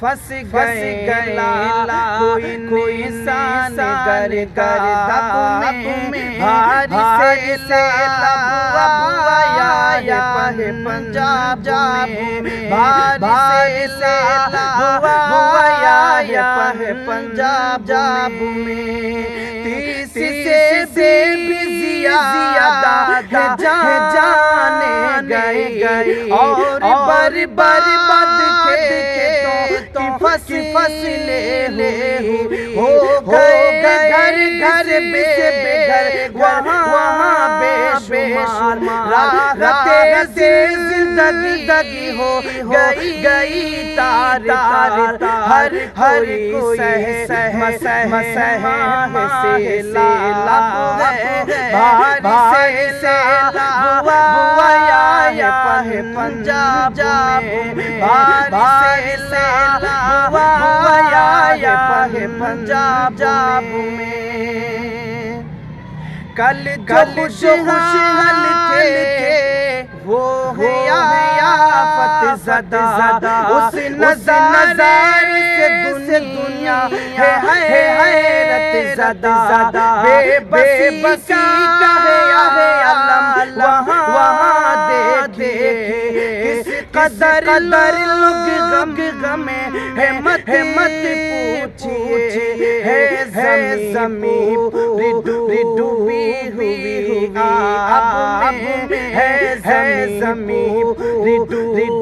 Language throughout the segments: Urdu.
پھنس گئے لالا کوئی انسان گرداب میں بھاری سے لب آیا ہے پنجاب میں بھاری سے لب آیا ہے پنجاب میں تیس سے بھی زیادہ جانے گئے اور برباد کھیتوں کی فصلیں ہو گئے گھر گھر بے گھر وہاں بے شمار راحت زندگی ہو گئی تار ہر کوئی سہ سے لاب ہے بھاری سے لاب آیا ہے پنجاب میں بھاری سے لاب آیا ہے پنجاب میں کل خوشحال تھے وہ آفت زدہ اس نظر سے دنیا ہے حیرت زدہ بے بسی کا ہے علم وہاں دیکھیے کس قدر لوگ غم ہے مت پوچھیے ہے زمین ڈوبی ہوئی آب میں ہے زمین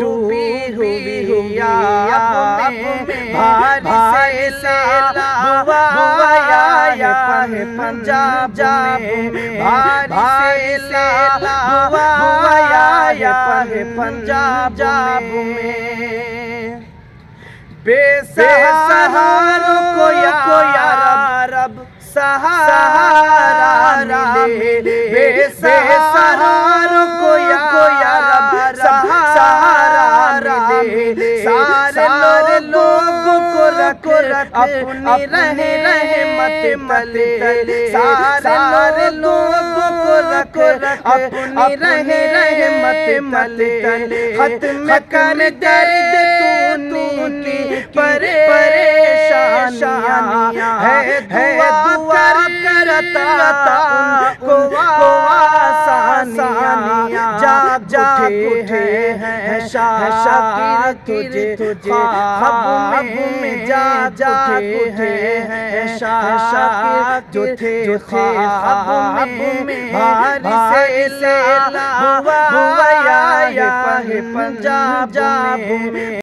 ڈوبی ہوئی آب میں بھاری سے لاب آیا ہے پنجاب میں بھاری سے لاب آیا ہے پنجاب میں بے سہاروں کو یا رب سہارا ملے بے سہاروں کو یا رب سہارا ملے سارے لوگوں کو رکھ اپنی رحمت تلے سارے لوگوں کو رکھ اپنی رحمت تلے ختم کر درد تو کی پریشانیاں ہے دعا کرتا کو آسانیاں جاگ اٹھے ہیں شاکر تجھے خواب میں جاگ اٹھے ہیں شاکر تجھے خواب میں بھاری سے لاب آیا ہے پنجاب میں